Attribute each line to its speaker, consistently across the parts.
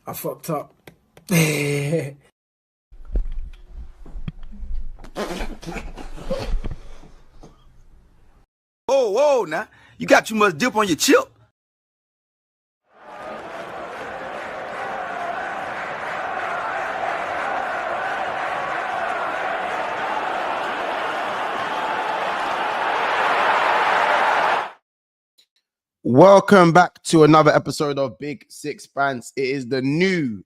Speaker 1: I fucked up.
Speaker 2: Whoa, whoa, now. You got too much dip on your chip.
Speaker 3: Welcome back to another episode of Big Six Bands. It's the new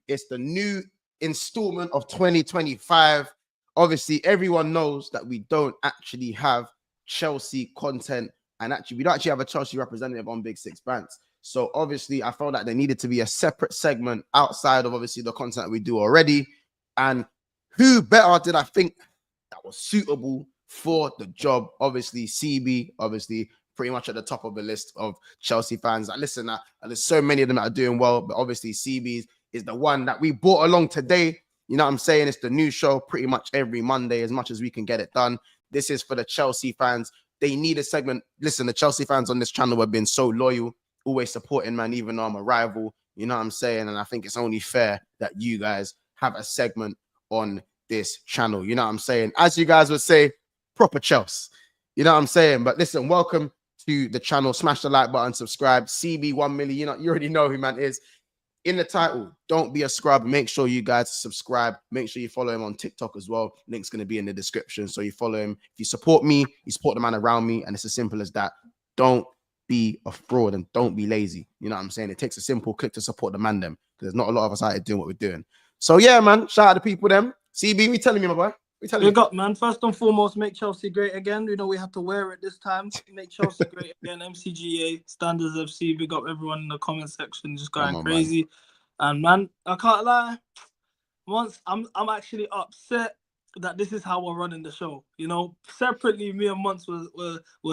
Speaker 3: installment of 2025. Obviously, everyone knows that we don't actually have Chelsea content, and we don't actually have a Chelsea representative on Big Six Bands. So obviously, I felt like there needed to be a separate segment outside of obviously the content that we do already. And who better did I think that was suitable for the job? Obviously, CB, obviously pretty much at the top of the list of Chelsea fans. Listen, there's so many of them that are doing well, but obviously CB is the one that we brought along today. You know what I'm saying? It's the new show pretty much every Monday, as much as we can get it done. This is for the Chelsea fans. They need a segment. Listen, the Chelsea fans on this channel have been so loyal, always supporting, man, even though I'm a rival. You know what I'm saying? And I think it's only fair that you guys have a segment on this channel. You know what I'm saying? As you guys would say, proper Chelsea. You know what I'm saying? But listen, welcome to the channel. Smash the like button, subscribe. CB 1 million. You already know who man is. In the title, don't be a scrub. Make sure you guys subscribe. Make sure you follow him on TikTok as well. Link's going to be in the description. So you follow him. If you support me, you support the man around me. And it's as simple as that. Don't be a fraud and don't be lazy. You know what I'm saying? It takes a simple click to support the man them, because there's not a lot of us out here doing what we're doing. So yeah, man, shout out to people them. CB, we telling me, my boy.
Speaker 4: Big up, man. First and foremost, make Chelsea great again. You know, we have to wear it this time. Make Chelsea great again. MCGA, Standards FC. Big up everyone in the comment section, just going crazy. Man. And man, I can't lie. Once I'm actually upset that this is how we're running the show. You know, separately, me and Monts was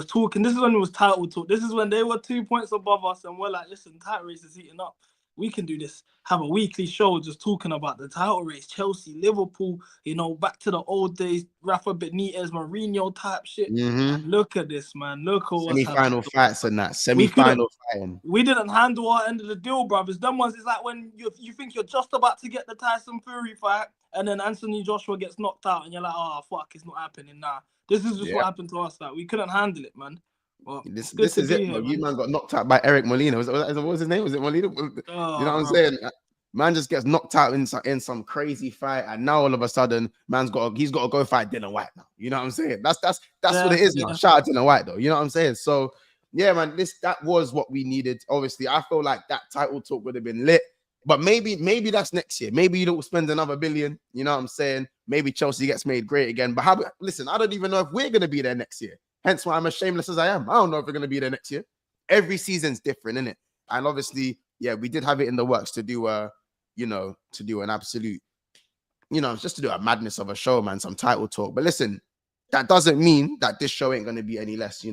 Speaker 4: talking. This is when it was title talk. This is when they were 2 points above us, and we're like, listen, title race is heating up. We can do this. Have a weekly show just talking about the title race, Chelsea, Liverpool, you know, back to the old days, Rafa Benitez, Mourinho type shit.
Speaker 3: Mm-hmm.
Speaker 4: Look at this, man. Look at what's
Speaker 3: semi-final fights and that. Semi-final fighting.
Speaker 4: We didn't handle our end of the deal, brothers. Them ones is like when you think you're just about to get the Tyson Fury fight, and then Anthony Joshua gets knocked out, and you're like, oh, fuck, it's not happening now. This is just what happened to us. Like, we couldn't handle it, man. Well,
Speaker 3: this is it, bro. You man got knocked out by Eric Molina. What was his name? Was it Molina? You know what I'm saying? Man just gets knocked out in some crazy fight, and now all of a sudden, he's got to go fight Dylan White now. You know what I'm saying? That's what it is now. Shout out Dylan White though. You know what I'm saying? So yeah, man, that was what we needed. Obviously, I feel like that title talk would have been lit, but maybe that's next year. Maybe you don't spend another billion. You know what I'm saying? Maybe Chelsea gets made great again. But listen, I don't even know if we're gonna be there next year. Hence why I'm as shameless as I am. I don't know if we're going to be there next year. Every season's different, isn't it? And obviously, yeah, we did have it in the works to do an absolute, just to do a madness of a show, man, some title talk. But listen, that doesn't mean that this show ain't going to be any less,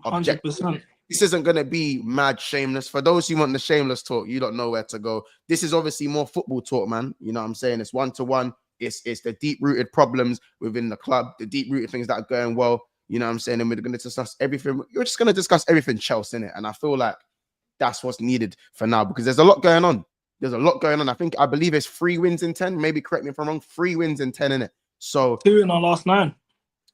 Speaker 3: objective. 100%. This isn't going to be mad shameless. For those who want the shameless talk, you don't know where to go. This is obviously more football talk, man. You know what I'm saying? It's one-to-one. It's the deep-rooted problems within the club, the deep-rooted things that are going well. You know what I'm saying? And we're going to discuss everything. You're just going to discuss everything Chelsea in it. And I feel like that's what's needed for now, because there's a lot going on. I believe it's 3 wins in 10. Maybe correct me if I'm wrong. 3 wins in 10 in it. So
Speaker 4: 2 in our last 9.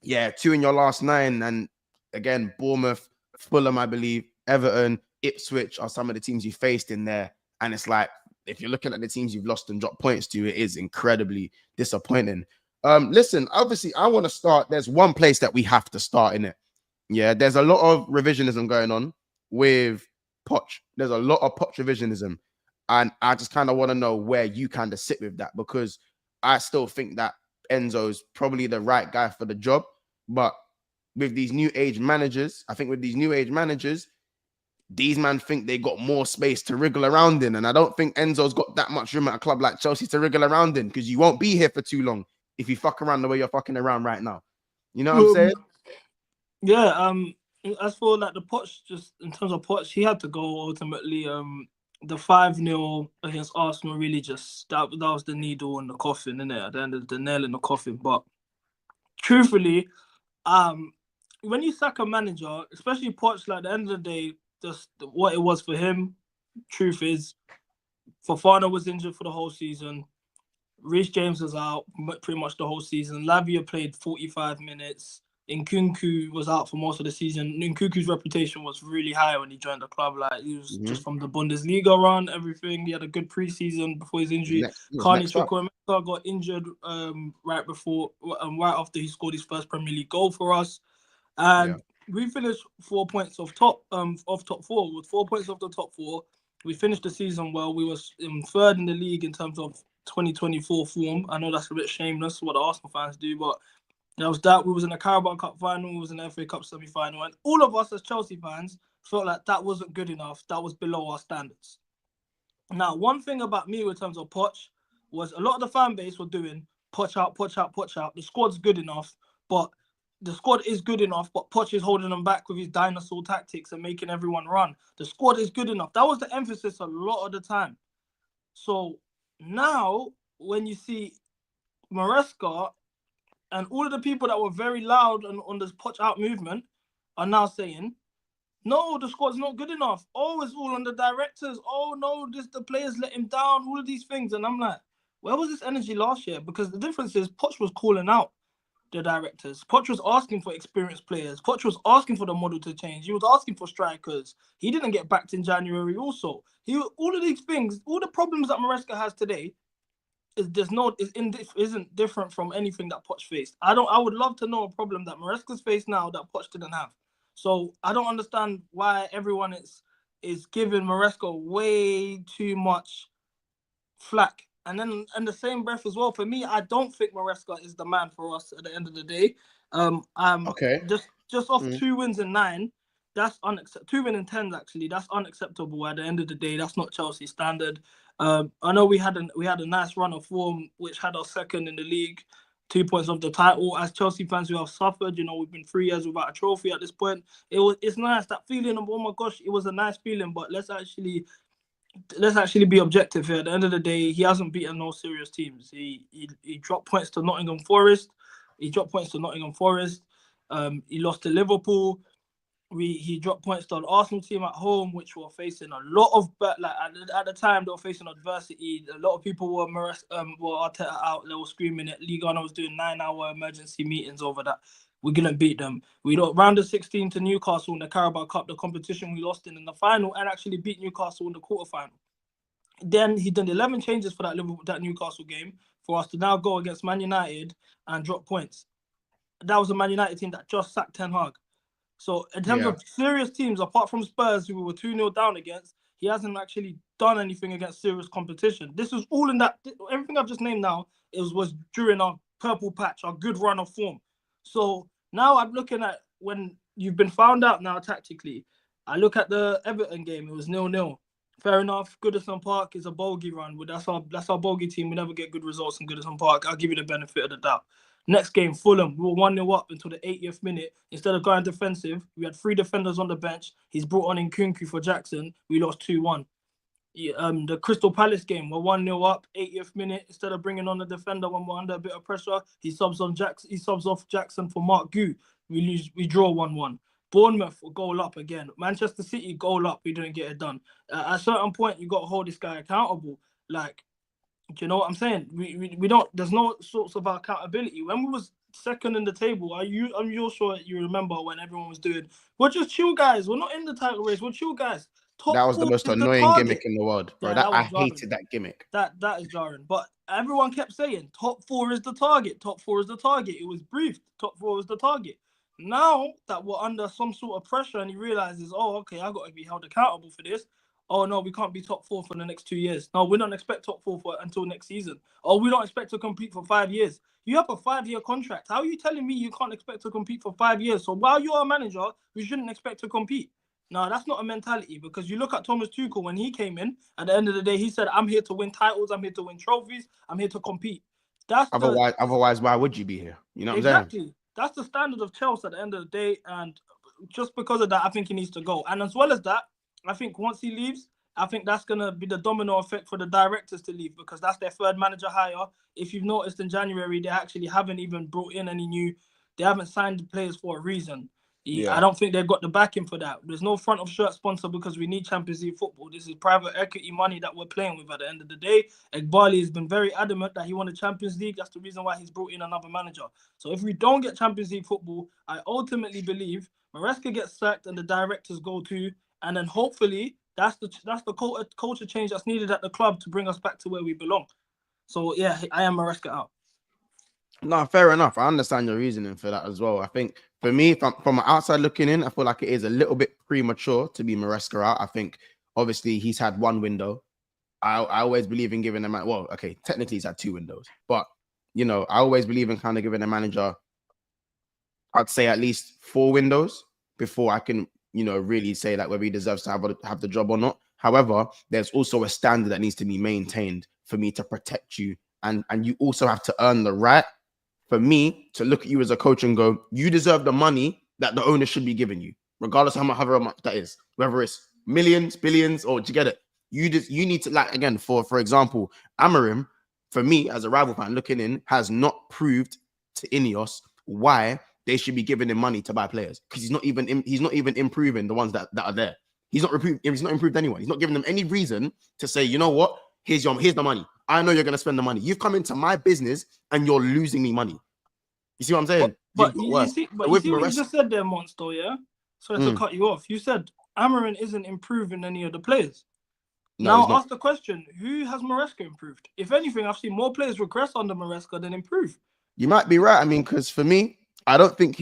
Speaker 3: Yeah, 2 in your last 9. And again, Bournemouth, Fulham, I believe, Everton, Ipswich are some of the teams you faced in there. And it's like, if you're looking at the teams you've lost and dropped points to, it is incredibly disappointing. Listen, obviously, I want to start. There's one place that we have to start in it. Yeah, there's a lot of revisionism going on with Poch. There's a lot of Poch revisionism. And I just kind of want to know where you kind of sit with that, because I still think that Enzo's probably the right guy for the job. But with these new age managers, these men think they got more space to wriggle around in. And I don't think Enzo's got that much room at a club like Chelsea to wriggle around in, because you won't be here for too long if you fuck around the way you're fucking around right now. You know what I'm saying?
Speaker 4: Yeah. As for like the Poch, just in terms of Poch, he had to go ultimately. The 5-0 against Arsenal really just that was the needle in the coffin, innit? At the end of the nail in the coffin. But truthfully, when you sack a manager, especially Poch, like at the end of the day, just what it was for him, truth is, Fofana was injured for the whole season. Reece James was out pretty much the whole season. Lavia played 45 minutes. Nkunku was out for most of the season. Nkunku's reputation was really high when he joined the club. Like, he was just from the Bundesliga run, everything. He had a good preseason before his injury. Carney Chukwuemeka got injured right after he scored his first Premier League goal for us. And we finished 4 points off top four. With 4 points off the top four, we finished the season well. We was third in the league in terms of 2024 form. I know that's a bit shameless what the Arsenal fans do, but that was that. We was in the Carabao Cup final, we was in the FA Cup semi-final, and all of us as Chelsea fans felt like that wasn't good enough. That was below our standards. Now, one thing about me in terms of Poch was a lot of the fan base were doing Poch out, Poch out, Poch out. The squad's good enough, but the squad is good enough, but Poch is holding them back with his dinosaur tactics and making everyone run. The squad is good enough. That was the emphasis a lot of the time. So now, when you see Maresca and all of the people that were very loud on this Poch out movement are now saying, no, the squad's not good enough. Oh, it's all on the directors. Oh, no, the players let him down, all of these things. And I'm like, where was this energy last year? Because the difference is Poch was calling out the directors. Poch was asking for experienced players. Poch was asking for the model to change. He was asking for strikers. He didn't get backed in January also. All of these things, all the problems that Maresca has today, isn't different from anything that Poch faced. I would love to know a problem that Maresca's faced now that Poch didn't have. So I don't understand why everyone is giving Maresca way too much flack. And then in the same breath as well, for me, I don't think Maresca is the man for us at the end of the day. Just off 2 wins in 9, that's unacceptable. 2 wins in 10 actually, that's unacceptable. At the end of the day, that's not Chelsea standard. I know we had a nice run of form, which had us second in the league, 2 points off the title. As Chelsea fans, we have suffered. We've been 3 years without a trophy at this point. It's nice, that feeling of, oh my gosh, it was a nice feeling. But let's actually be objective here. At the end of the day, he hasn't beaten no serious teams. He dropped points to Nottingham Forest. He lost to Liverpool. He dropped points to an Arsenal team at home, which were facing a lot of at the time they were facing adversity. A lot of people were Arteta out. They were screaming at Ligue 1. I was doing 9-hour emergency meetings over that. We couldn't beat them. We got round of 16 to Newcastle in the Carabao Cup, the competition we lost in the final, and actually beat Newcastle in the quarterfinal. Then he done 11 changes for that Newcastle game for us to now go against Man United and drop points. That was a Man United team that just sacked Ten Hag. So in terms of serious teams, apart from Spurs, who we were 2-0 down against, he hasn't actually done anything against serious competition. This was all in that. Everything I've just named now was during our purple patch, our good run of form. So now I'm looking at when you've been found out now tactically. I look at the Everton game. It was 0-0. Fair enough. Goodison Park is a bogey run. But that's our bogey team. We never get good results in Goodison Park. I'll give you the benefit of the doubt. Next game, Fulham, we were 1-0 up until the 80th minute. Instead of going defensive, we had 3 defenders on the bench. He's brought on Nkunku for Jackson. We lost 2-1. The Crystal Palace game, we're 1-0 up, 80th minute. Instead of bringing on the defender when we're under a bit of pressure, he subs off Jackson for Mark Gu. We draw 1-1. Bournemouth, goal up again. Manchester City, goal up. We didn't get it done. At a certain point, you got to hold this guy accountable. Like, do you know what I'm saying? We don't. There's no sorts of accountability. When we was second in the table, I'm sure you remember when everyone was doing, we're just chill guys. We're not in the title race. We're chill guys.
Speaker 3: That was the most annoying gimmick in the world, bro.
Speaker 4: Yeah,
Speaker 3: I hated that gimmick.
Speaker 4: That is jarring. But everyone kept saying top 4 is the target. Top 4 is the target. It was briefed. Top 4 is the target. Now that we're under some sort of pressure and he realizes, oh, okay, I got to be held accountable for this. Oh, no, we can't be top 4 for the next 2 years. No, we don't expect top 4 until next season. Or we don't expect to compete for 5 years. You have a 5-year contract. How are you telling me you can't expect to compete for 5 years? So while you're a manager, we shouldn't expect to compete. No, that's not a mentality, because you look at Thomas Tuchel when he came in, at the end of the day, he said, I'm here to win titles, I'm here to win trophies, I'm here to compete.
Speaker 3: Otherwise, why would you be here? You know what I'm saying?
Speaker 4: Exactly. That's the standard of Chelsea at the end of the day, and just because of that, I think he needs to go. And as well as that, I think once he leaves, I think that's going to be the domino effect for the directors to leave, because that's their third manager hire. If you've noticed in January, they actually haven't even brought in any new, they haven't signed the players for a reason. I don't think they've got the backing for that. There's no front of shirt sponsor because we need Champions League football. This is private equity money that we're playing with at the end of the day. Egbali has been very adamant that he won the Champions League. That's the reason why he's brought in another manager. So if we don't get Champions League football, I ultimately believe Maresca gets sacked and the directors go too. And then hopefully that's the culture change that's needed at the club to bring us back to where we belong. So yeah, I am Maresca out.
Speaker 3: No, fair enough. I understand your reasoning for that as well. I think for me, from outside looking in, I feel like it is a little bit premature to be Maresca out. I think obviously he's had one window. I always believe in giving him, well, okay, technically he's had 2 windows, but you know, I always believe in kind of giving a manager, I'd say at least 4 windows before I can, you know, really say that whether he deserves to have the job or not. However, there's also a standard that needs to be maintained for me to protect you, and you also have to earn the right for me to look at you as a coach and go, you deserve the money that the owner should be giving you, regardless of however much that is, whether it's millions, billions, or do you get it? You need to, like, again, for example, Amorim, for me as a rival fan looking in, has not proved to Ineos why they should be giving him money to buy players, because he's not even improving the ones that are there. He's not improved anyone. He's not giving them any reason to say, you know what, here's the money. I know you're going to spend the money. You've come into my business and you're losing me money. You see what I'm saying?
Speaker 4: But you see what you just said there, Monts, though, yeah? Sorry to cut you off. You said Amorim isn't improving any of the players. No, now ask the question, who has Maresca improved? If anything, I've seen more players regress under Maresca than improve.
Speaker 3: You might be right. I mean, because for me, I don't think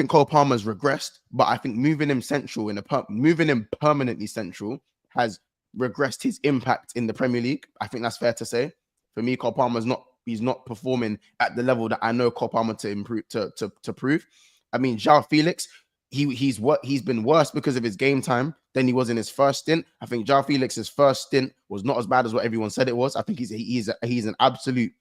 Speaker 3: Cole Palmer's regressed, but I think moving him permanently central has regressed his impact in the Premier League. I think that's fair to say. For me, Cole Palmer's not performing at the level that I know Cole Palmer to improve to prove. I mean, João Felix, he's been worse because of his game time than he was in his first stint. I think João Felix's first stint was not as bad as what everyone said it was. I think he's an absolute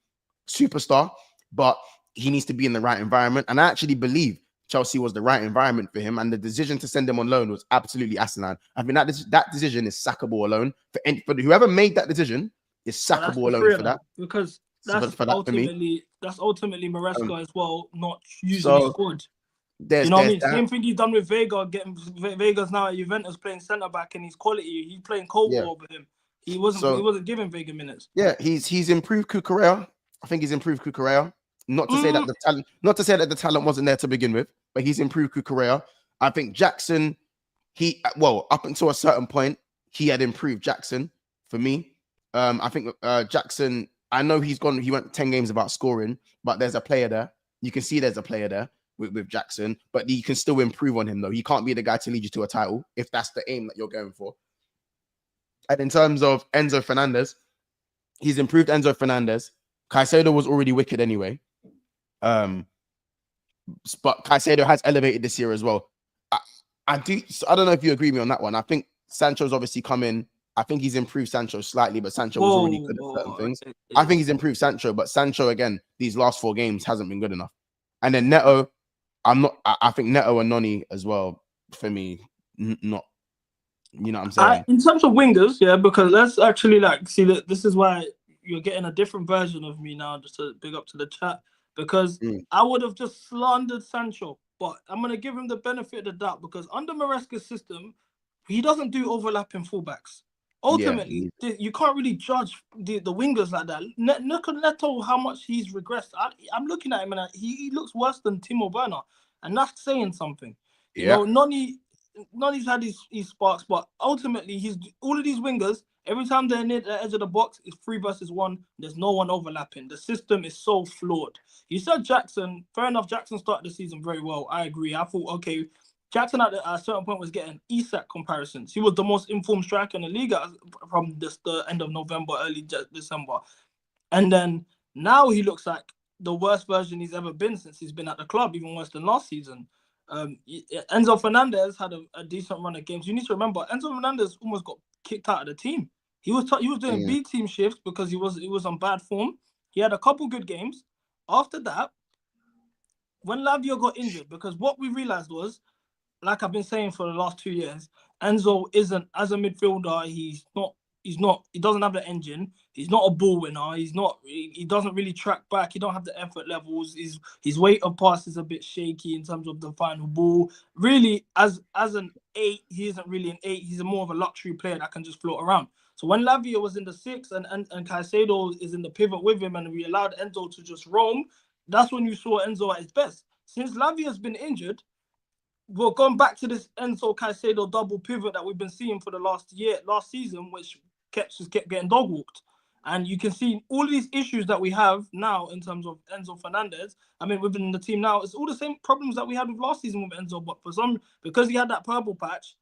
Speaker 3: superstar, but he needs to be in the right environment. And I actually believe Chelsea was the right environment for him, and the decision to send him on loan was absolutely asinine. I mean, that decision is sackable alone. For whoever made that decision is sackable alone for that.
Speaker 4: Because that's ultimately Maresca as well, not using his squad. You know what I mean? Same thing he's done with Vega. Vega's now at Juventus playing centre back, and his quality. He's playing Cobalt over him. He wasn't giving Vega minutes.
Speaker 3: Yeah, he's improved Cucurella. I think he's improved Cucurella. Not to say that the talent wasn't there to begin with, but he's improved Cucurella. I think Jackson, up until a certain point, he had improved Jackson for me. I think Jackson, I know he went 10 games without scoring, but there's a player there. You can see there's a player there with Jackson, but you can still improve on him though. He can't be the guy to lead you to a title if that's the aim that you're going for. And in terms of Enzo Fernandez, he's improved Enzo Fernandez. Caicedo was already wicked anyway. But Caicedo has elevated this year as well. I don't know if you agree with me on that one. I think Sancho's obviously come in. I think he's improved Sancho slightly, but Sancho was already good at certain things. I think he's improved Sancho, but Sancho, again, these last 4 games hasn't been good enough. And then Neto, I think Neto and Noni as well, for me, not, you know what I'm saying?
Speaker 4: In terms of wingers, yeah, because let's actually see that this is why you're getting a different version of me now, just to big up to the chat, because I would have just slandered Sancho, but I'm going to give him the benefit of the doubt, because under Maresca's system, he doesn't do overlapping fullbacks. Ultimately, you can't really judge the wingers like that. Look at Neto, how much he's regressed. I'm looking at him and he looks worse than Timo Werner, and that's saying something. You know, Noni's had his sparks, but ultimately, all of these wingers, every time they're near the edge of the box, it's 3 versus 1. There's no one overlapping. The system is so flawed. You said Jackson. Fair enough, Jackson started the season very well. I agree. I thought, okay, Jackson at a certain point was getting Isak comparisons. He was the most informed striker in the league from the end of November, early December. And then now he looks like the worst version he's ever been since he's been at the club, even worse than last season. Enzo Fernandez had a decent run of games. You need to remember, Enzo Fernandez almost got kicked out of the team. He was doing B team shifts because he was on bad form. He had a couple good games. After that, when Lavia got injured, because what we realized was, like I've been saying for the last 2 years, Enzo isn't, as a midfielder, He doesn't have the engine. He's not a ball winner. He doesn't really track back. He don't have the effort levels. His weight of pass is a bit shaky in terms of the final ball. Really, as an 8, he isn't really an 8. He's more of a luxury player that can just float around. So when Lavia was in the 6 and Caicedo is in the pivot with him, and we allowed Enzo to just roam, that's when you saw Enzo at his best. Since Lavia's been injured, we're going back to this Enzo Caicedo double pivot that we've been seeing for the last season, which kept getting dog walked. And you can see all these issues that we have now in terms of Enzo Fernandez. I mean, within the team now, it's all the same problems that we had with last season with Enzo, but because he had that purple patch,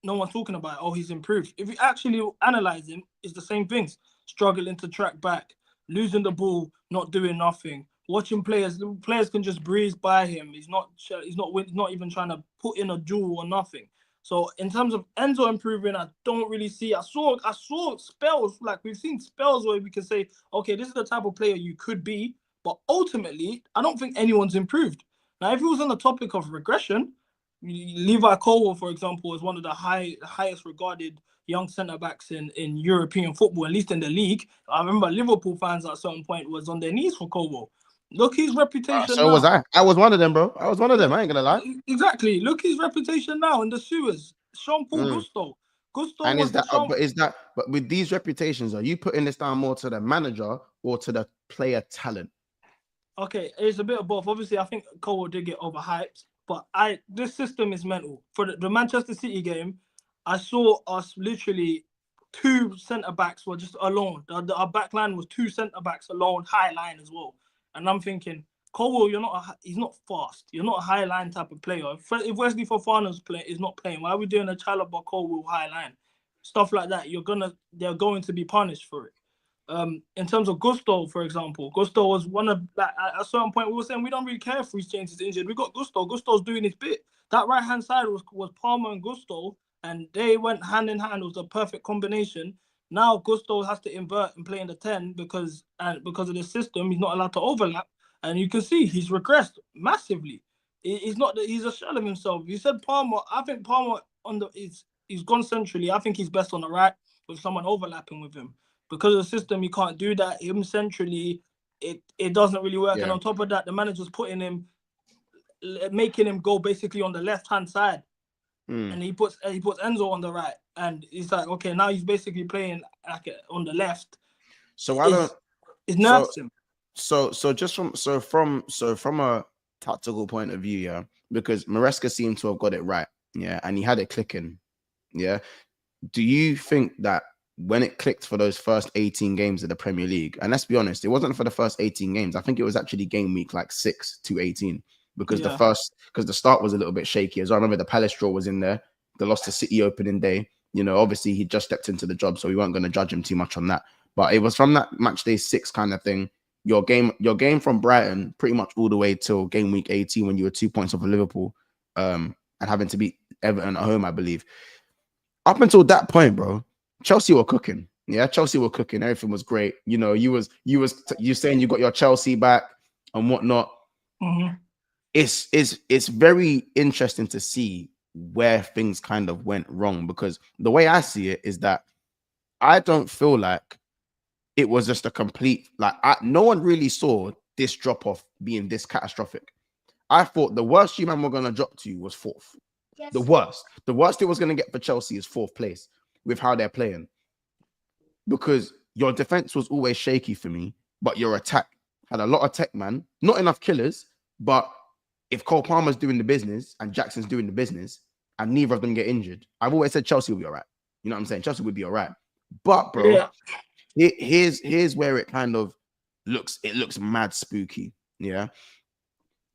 Speaker 4: no one's talking about it. Oh, he's improved. If you actually analyze him, it's the same things. Struggling to track back, losing the ball, not doing nothing. Watching players can just breeze by him. He's not even trying to put in a duel or nothing. So in terms of Enzo improving, I don't really see. I saw spells, like we've seen spells where we can say, okay, this is the type of player you could be, but ultimately, I don't think anyone's improved. Now, if it was on the topic of regression, Levi Colwill, for example, is one of the highest regarded young centre-backs in European football, at least in the league. I remember Liverpool fans at a certain point was on their knees for Colwill. Look his reputation
Speaker 3: so
Speaker 4: now.
Speaker 3: was I. I was one of them, bro. I was one of them. I ain't gonna lie.
Speaker 4: Exactly. Look his reputation now in the sewers. Jean-Paul Gusto.
Speaker 3: And but with these reputations, are you putting this down more to the manager or to the player talent?
Speaker 4: Okay, it's a bit of both. Obviously, I think Colwill did get overhyped, but this system is mental. For the Manchester City game, I saw us literally 2 centre-backs were just alone. Our back line was 2 centre-backs alone, high line as well. And I'm thinking, Colwill, he's not fast. You're not a high line type of player. If Wesley Fofana's is not playing, why are we doing a Chalobah Colwill high line? Stuff like that. They're going to be punished for it. In terms of Gusto, for example, Gusto was one of at a certain point we were saying we don't really care if Reece James is injured. We got Gusto. Gusto's doing his bit. That right hand side was Palmer and Gusto, and they went hand in hand. It was a perfect combination. Now Gusto has to invert and play in the 10 because of the system. He's not allowed to overlap, and you can see he's regressed massively. He's a shell of himself. You said Palmer. I think Palmer he's gone centrally. I think he's best on the right with someone overlapping with him. Because of the system, you can't do that. Him centrally, it doesn't really work. Yeah. And on top of that, the manager's making him go basically on the left-hand side. And he puts Enzo on the right. And he's like, okay, now he's basically playing on the left.
Speaker 3: So
Speaker 4: it nerves him.
Speaker 3: So from a tactical point of view, yeah, because Maresca seemed to have got it right, yeah, and he had it clicking, yeah. Do you think that when it clicked for those first 18 games of the Premier League, and let's be honest, it wasn't for the first 18 games. I think it was actually game week like 6 to 18 because the start was a little bit shaky. As I remember, the Palace draw was in there. The loss to City opening day. You know, obviously he just stepped into the job, so we weren't going to judge him too much on that. But it was from that match day 6 kind of thing. Your game from Brighton pretty much all the way till game week 18 when you were 2 points off of Liverpool, and having to beat Everton at home, I believe. Up until that point, bro, Chelsea were cooking. Yeah, Chelsea were cooking. Everything was great. You know, you saying you got your Chelsea back and whatnot.
Speaker 4: Mm-hmm.
Speaker 3: It's very interesting to see where things kind of went wrong, because the way I see it is that I don't feel like it was just a complete, no one really saw this drop off being this catastrophic. I thought the worst you man were going to drop to was 4th. Yes. The worst it was going to get for Chelsea is 4th place with how they're playing, because your defense was always shaky for me, but your attack had a lot of tech, man. Not enough killers, but if Cole Palmer's doing the business and Jackson's doing the business and neither of them get injured, I've always said Chelsea will be all right. You know what I'm saying? Chelsea would be all right. But, bro, here's where it kind of looks mad spooky, yeah?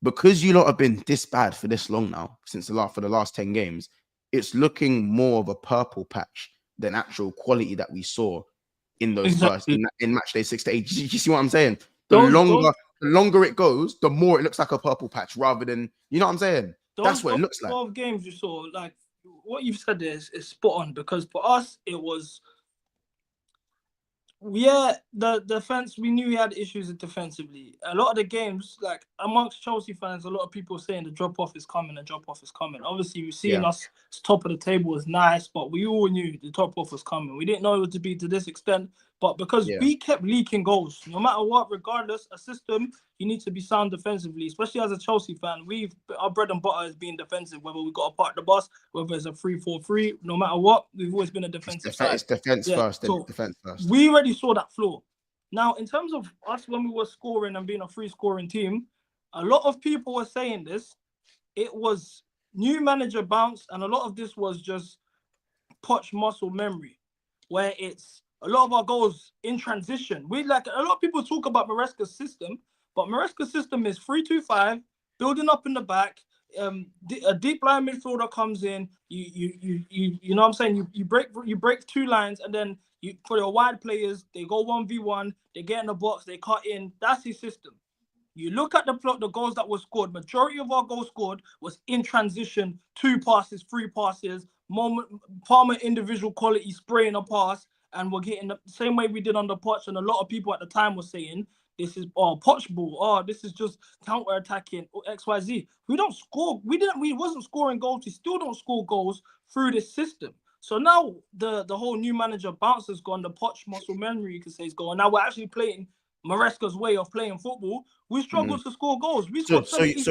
Speaker 3: Because you lot have been this bad for this long now, for the last 10 games, it's looking more of a purple patch than actual quality that we saw in those first in match day 6 to 8. You see what I'm saying? The longer it goes, the more it looks like a purple patch rather than, you know what I'm saying? That's what it looks like.
Speaker 4: 12 games you saw, like what you've said is spot on, because for us it was Yeah, the defense, we knew he had issues defensively. A lot of the games, like amongst Chelsea fans, a lot of people saying the drop-off is coming, the drop-off is coming. Obviously, we've seen us top of the table is nice, but we all knew the drop-off was coming. We didn't know it was to be to this extent, but because we kept leaking goals, no matter what, regardless, a system, you need to be sound defensively, especially as a Chelsea fan. Our bread and butter is being defensive, whether we got to park the bus, whether it's a 3-4-3, no matter what, we've always been a defensive side.
Speaker 3: It's defense first, then defense first.
Speaker 4: We already saw that flaw. Now, in terms of us when we were scoring and being a free scoring team, a lot of people were saying this. It was new manager bounce, and a lot of this was just Poch muscle memory, where it's a lot of our goals in transition. A lot of people talk about Maresca's system, but Maresca's system is 3-2-5, building up in the back. A deep line midfielder comes in. You know what I'm saying? You break two lines, and then for your wide players, they go 1v1, they get in the box, they cut in. That's his system. You look at the goals that were scored, majority of our goals scored was in transition, 2 passes, 3 passes, Palmer individual quality spraying a pass, and we're getting the same way we did on the Poch, and a lot of people at the time were saying, this is Poch ball, this is just counter-attacking, XYZ. We don't score, we wasn't scoring goals, we still don't score goals through this system. So now the whole new manager bounce has gone, the Poch muscle memory, you could say, is gone. Now we're actually playing Maresca's way of playing football. We struggle to score goals.
Speaker 3: So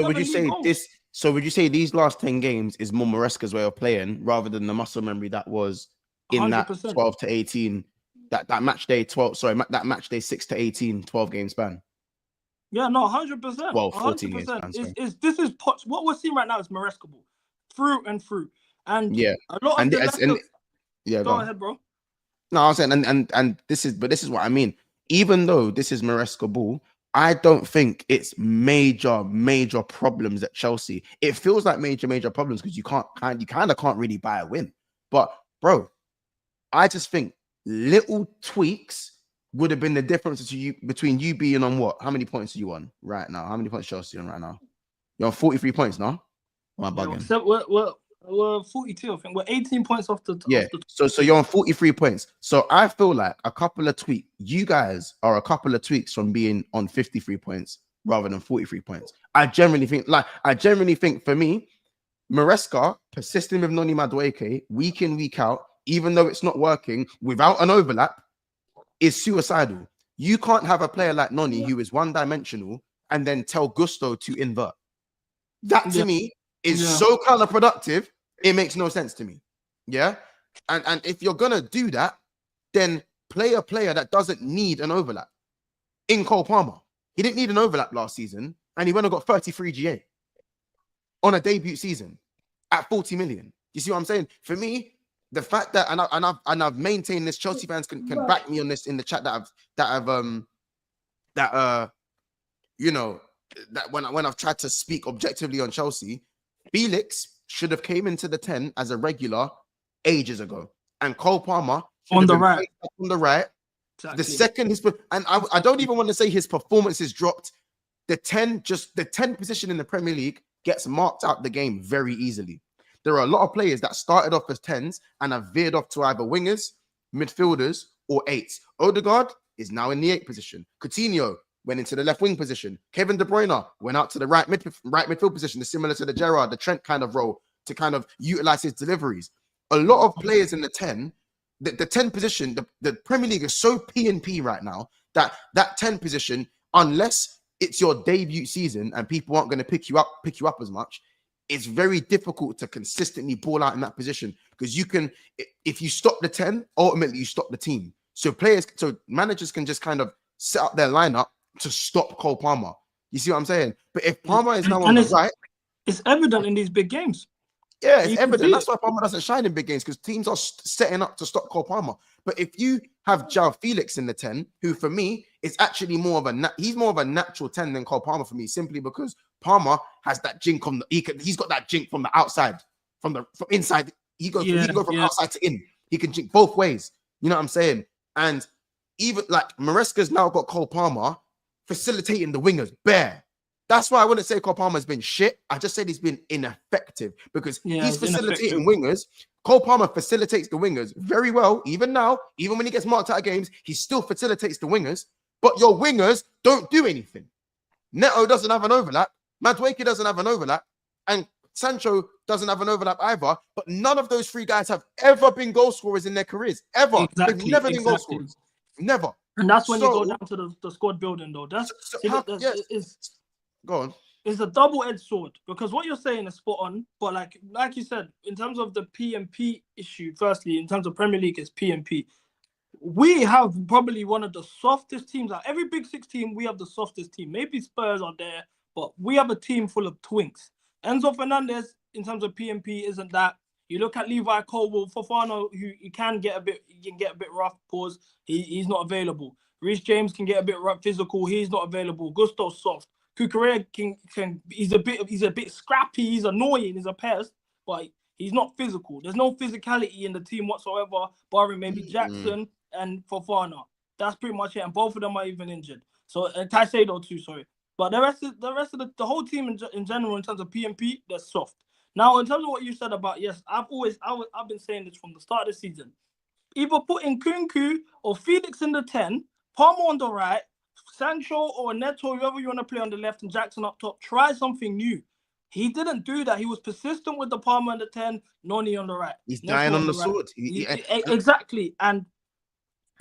Speaker 3: would you say goals. This? So would you say these last 10 games is more Maresca's way of playing rather than the muscle memory that was in 100%. That 12 to 18, that match day 12? Sorry, that match day 6 to 18, 12 game span.
Speaker 4: Yeah, no, 100%.
Speaker 3: Well, 14 games.
Speaker 4: This is Poch. What we're seeing right now is Maresca ball, through and through. And a lot of go ahead, bro.
Speaker 3: No, I was saying, and this is what I mean. Even though this is Maresca ball, I don't think it's major problems at Chelsea. It feels like major problems because you kind of can't really buy a win. But bro, I just think little tweaks would have been the difference between you being on what? How many points are you on right now? How many points Chelsea on right now? You're on 43 points now. Am I bugging?
Speaker 4: We're 42, I think. We're 18 points off the
Speaker 3: So you're on 43 points. So I feel like you guys are a couple of tweaks from being on 53 points rather than 43 points. I generally think for me, Maresca persisting with Noni Madueke week in, week out, even though it's not working without an overlap, is suicidal. You can't have a player like Noni who is one-dimensional and then tell Gusto to invert. That to me is so counterproductive, it makes no sense to me. Yeah. And if you're gonna do that, then play a player that doesn't need an overlap. In Cole Palmer, he didn't need an overlap last season, and he went and got 33 GA on a debut season at 40 million. You see what I'm saying? For me, the fact that I've maintained this, Chelsea fans can back me on this in the chat that when I've tried to speak objectively on Chelsea, Felix should have came into the 10 as a regular ages ago, and Cole Palmer
Speaker 4: on the right.
Speaker 3: Exactly. The second I don't even want to say his performance is dropped. The 10 position in the Premier League gets marked out the game very easily. There are a lot of players that started off as 10s and have veered off to either wingers, midfielders, or 8s. Odegaard is now in the 8 position. Coutinho went into the left wing position. Kevin De Bruyne went out to the right midfield position, similar to the Gerrard, the Trent kind of role, to kind of utilize his deliveries. A lot of players in the 10, the 10 position, the Premier League is so P&P right now that 10 position, unless it's your debut season and people aren't going to pick you up as much, it's very difficult to consistently ball out in that position, because if you stop the 10, ultimately you stop the team. So managers can just kind of set up their lineup to stop Cole Palmer. You see what I'm saying? But if Palmer is now on the right,
Speaker 4: it's evident in these big games.
Speaker 3: Yeah, it's evident. That's why Palmer doesn't shine in big games, because teams are setting up to stop Cole Palmer. But if you have João Felix in the 10, who for me is actually more of a natural 10 than Cole Palmer for me, simply because Palmer has that jink he's got that jink from the outside, from inside. He can go from outside to in. He can jink both ways. You know what I'm saying? And even like Maresca's now got Cole Palmer facilitating the wingers bare. That's why I wouldn't say Cole Palmer's been shit. I just said he's been ineffective, because he's facilitating wingers. Cole Palmer facilitates the wingers very well. Even now, even when he gets marked out of games, he still facilitates the wingers. But your wingers don't do anything. Neto doesn't have an overlap. Madueke doesn't have an overlap. And Sancho doesn't have an overlap either. But none of those three guys have ever been goal scorers in their careers. Ever. They've never been goal scorers. Never.
Speaker 4: And that's when you go down to the squad building, though.
Speaker 3: Go on.
Speaker 4: It's a double-edged sword, because what you're saying is spot on. But like you said, in terms of the PMP issue, firstly, in terms of Premier League, it's PMP. We have probably one of the softest teams. Like every Big Six team, we have the softest team. Maybe Spurs are there, but we have a team full of twinks. Enzo Fernandez, in terms of PMP, isn't that. You look at Levi Colwill, Fofana, who you can get a bit rough. Pause. He's not available. Reece James can get a bit rough, physical. He's not available. Gusto's soft. Kukurea he's a bit scrappy. He's annoying. He's a pest, but he's not physical. There's no physicality in the team whatsoever, barring maybe Jackson and Fofana. That's pretty much it. And both of them are even injured. So Caicedo too. Sorry, but the rest of the whole team in general, in terms of PMP, they're soft. Now, in terms of what you said about, yes, I've been saying this from the start of the season. Either put in Kunku or Felix in the 10, Palmer on the right, Sancho or Neto, whoever you want to play on the left, and Jackson up top. Try something new. He didn't do that. He was persistent with the Palmer on the 10, Noni on the right.
Speaker 3: He's dying on the sword.
Speaker 4: Exactly. And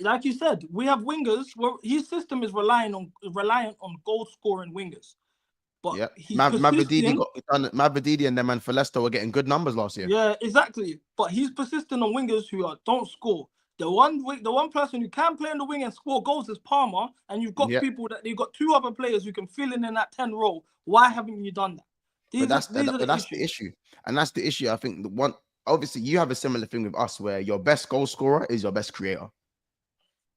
Speaker 4: like you said, we have wingers. Well, his system is reliant on goal-scoring wingers. But
Speaker 3: Mavrididi and them and Leicester were getting good numbers last year.
Speaker 4: Yeah, exactly. But he's persistent on wingers who don't score. The one person who can play on the wing and score goals is Palmer, and you've got you've got two other players who can fill in that 10 role. Why haven't you done that? That's
Speaker 3: the issue, and that's the issue. I think obviously you have a similar thing with us where your best goal scorer is your best creator.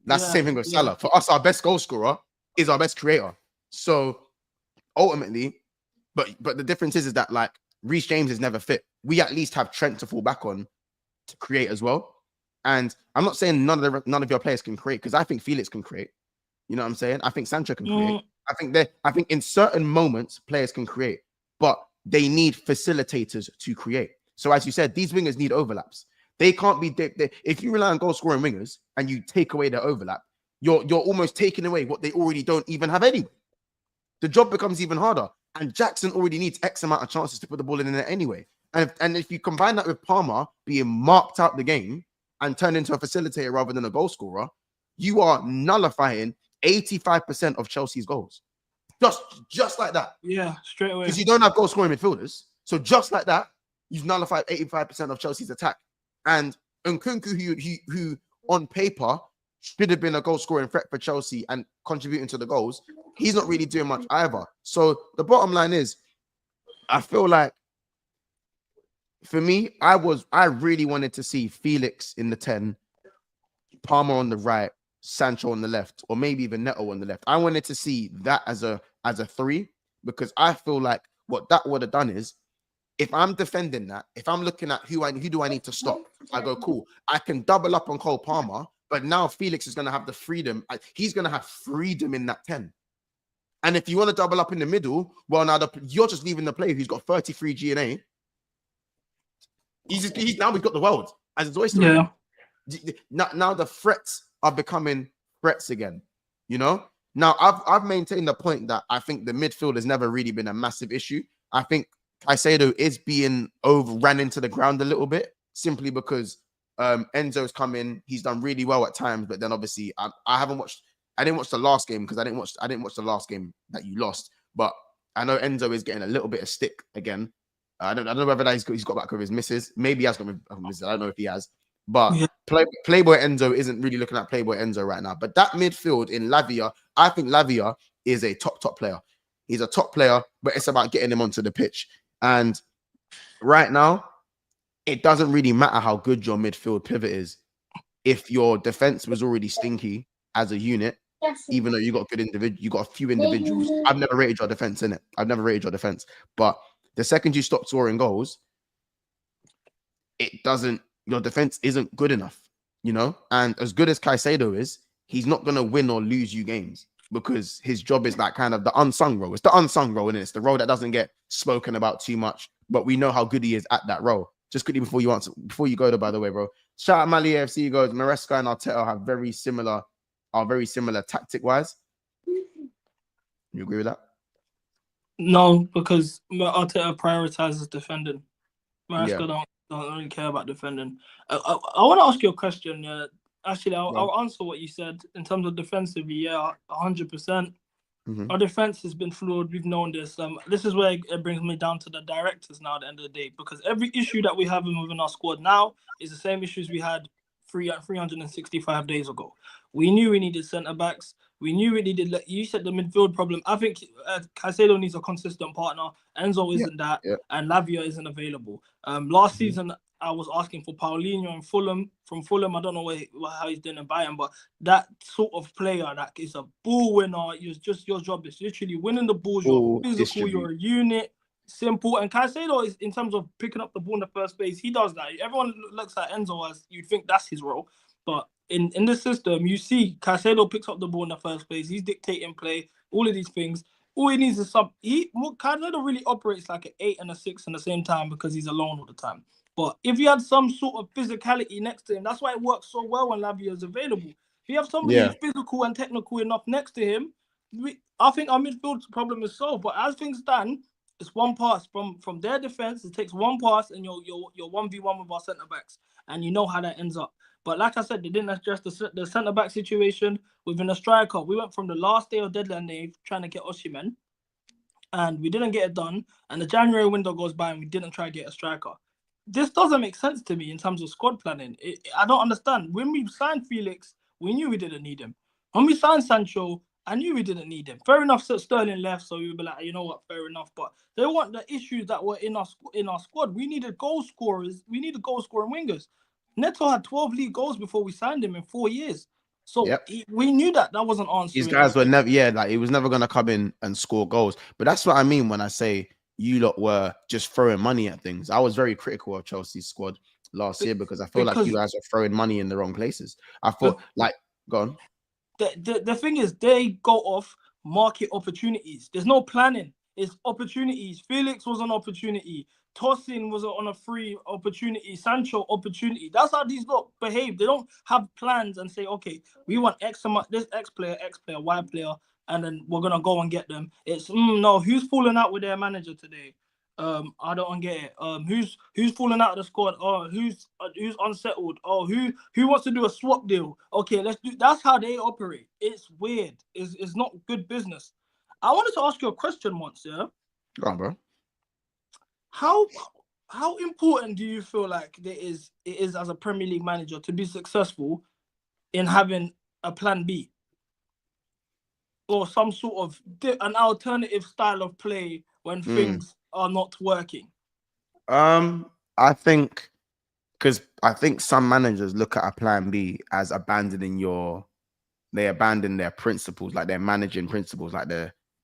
Speaker 3: That's the same thing with Salah. For us, our best goal scorer is our best creator. So ultimately, but the difference is that like Reece James is never fit. We at least have Trent to fall back on to create as well. And I'm not saying none of your players can create, because I think Felix can create. You know what I'm saying? I think Sancho can create. I think in certain moments players can create, but they need facilitators to create. So as you said, these wingers need overlaps. They can't be if you rely on goal scoring wingers and you take away their overlap, you're almost taking away what they already don't even have anyway. The job becomes even harder. And Jackson already needs X amount of chances to put the ball in there anyway. And if you combine that with Palmer being marked out the game and turned into a facilitator rather than a goal scorer, you are nullifying 85% of Chelsea's goals. Just like that.
Speaker 4: Yeah, straight away.
Speaker 3: Because you don't have goal scoring midfielders. So just like that, you've nullified 85% of Chelsea's attack. And Nkunku, who on paper should have been a goal scoring threat for Chelsea and contributing to the goals, he's not really doing much either. So the bottom line is, I feel like for me, I really wanted to see Felix in the 10, Palmer on the right, Sancho on the left, or maybe even Neto on the left. I wanted to see that as a 3, because I feel like what that would have done is, if I'm defending that, if I'm looking at who do I need to stop, I go, cool, I can double up on Cole Palmer, but now Felix is going to have the freedom. He's going to have freedom in that 10. And if you want to double up in the middle, well, now you're just leaving the player who's got 33 GNA. He's got the world as his oyster.
Speaker 4: Yeah.
Speaker 3: Now the threats are becoming threats again. You know. Now I've maintained the point that I think the midfield has never really been a massive issue. I think Caicedo is being ran into the ground a little bit, simply because Enzo's come in. He's done really well at times, but then obviously I didn't watch the last game because I didn't watch the last game that you lost. But I know Enzo is getting a little bit of stick again. I don't know whether that he's got back with his missus. Maybe he has got with missus. I don't know if he has. But Playboy Enzo isn't really looking at Playboy Enzo right now. But that midfield in Lavia, I think Lavia is a top player. He's a top player, but it's about getting him onto the pitch. And right now, it doesn't really matter how good your midfield pivot is. If your defense was already stinky as a unit, even though you got you got a few individuals. I've never rated your defense in it. I've never rated your defense. But the second you stop scoring goals, your defense isn't good enough, you know? And as good as Caicedo is, he's not going to win or lose you games, because his job is like kind of the unsung role. It's the unsung role, and it's the role that doesn't get spoken about too much, but we know how good he is at that role. just quickly before you answer, before you go though, by the way, bro. Shout out Mali AFC. He goes, Maresca and Arteta are very similar tactic wise. You agree with that?
Speaker 4: No, because Arteta prioritizes defending. Maresca
Speaker 3: Yeah.
Speaker 4: don't really care about defending. I want to ask you a question. Actually, I'll answer what you said in terms of defensively. Yeah, 100%. Our defense has been flawed. We've known this. This is where it brings me down to the directors now at the end of the day, because every issue that we have within our squad now is the same issues we had 365 days ago. We knew we needed centre backs. We knew we needed. You said the midfield problem. I think Caicedo needs a consistent partner. Enzo isn't that, and Lavia isn't available. Last season I was asking for Paulinho and from Fulham. I don't know how he's doing in Bayern, but that sort of player that is a ball winner. It's just your job is literally winning the balls. You're physical. You're a unit. Simple. And Caicedo is, in terms of picking up the ball in the first place, he does that. Everyone looks at Enzo as you'd think that's his role, but in this system, you see Caicedo picks up the ball in the first place. He's dictating play. All of these things. All he needs is Caicedo really operates like an 8 and a 6 in the same time because he's alone all the time. But if you had some sort of physicality next to him, that's why it works so well when Lavia is available. If you have somebody physical and technical enough next to him, I think our midfield problem is solved. But as things stand, it's one pass from their defense. It takes one pass, and you're 1v1 with our centre backs, and you know how that ends up. But like I said, they didn't address the centre back situation within a striker. We went from the last day of deadline day trying to get Osimhen, and we didn't get it done. And the January window goes by, and we didn't try to get a striker. This doesn't make sense to me in terms of squad planning. I don't understand. When we signed Felix, we knew we didn't need him. When we signed Sancho, I knew we didn't need him. Fair enough, Sterling left, so we would be like, you know what, fair enough. But they want the issues that were in our squad. We needed goal scorers. We needed goal scoring wingers. Neto had 12 league goals before we signed him in 4 years. So we knew that wasn't answering.
Speaker 3: These guys were never, he was never going to come in and score goals. But that's what I mean when I say you lot were just throwing money at things. I was very critical of Chelsea's squad last year because I feel like you guys are throwing money in the wrong places. I thought, go on.
Speaker 4: The thing is, they go off market opportunities. There's no planning. It's opportunities. Felix was an opportunity. Tosin was on a free opportunity. Sancho opportunity. That's how these lot behave. They don't have plans and say, okay, we want X amount, this X player, Y player, and then we're gonna go and get them. It's no, who's falling out with their manager today? I don't get it. Who's falling out of the squad? Oh, who's unsettled? Oh, who wants to do a swap deal? Okay, let's do. That's how they operate. It's weird. It's not good business. I wanted to ask you a question once, yeah.
Speaker 3: Go on, bro.
Speaker 4: How important do you feel like it is as a Premier League manager to be successful in having a plan B or some sort of an alternative style of play when things are not working?
Speaker 3: I think some managers look at a plan B as abandoning they abandon their principles, like their managing principles, like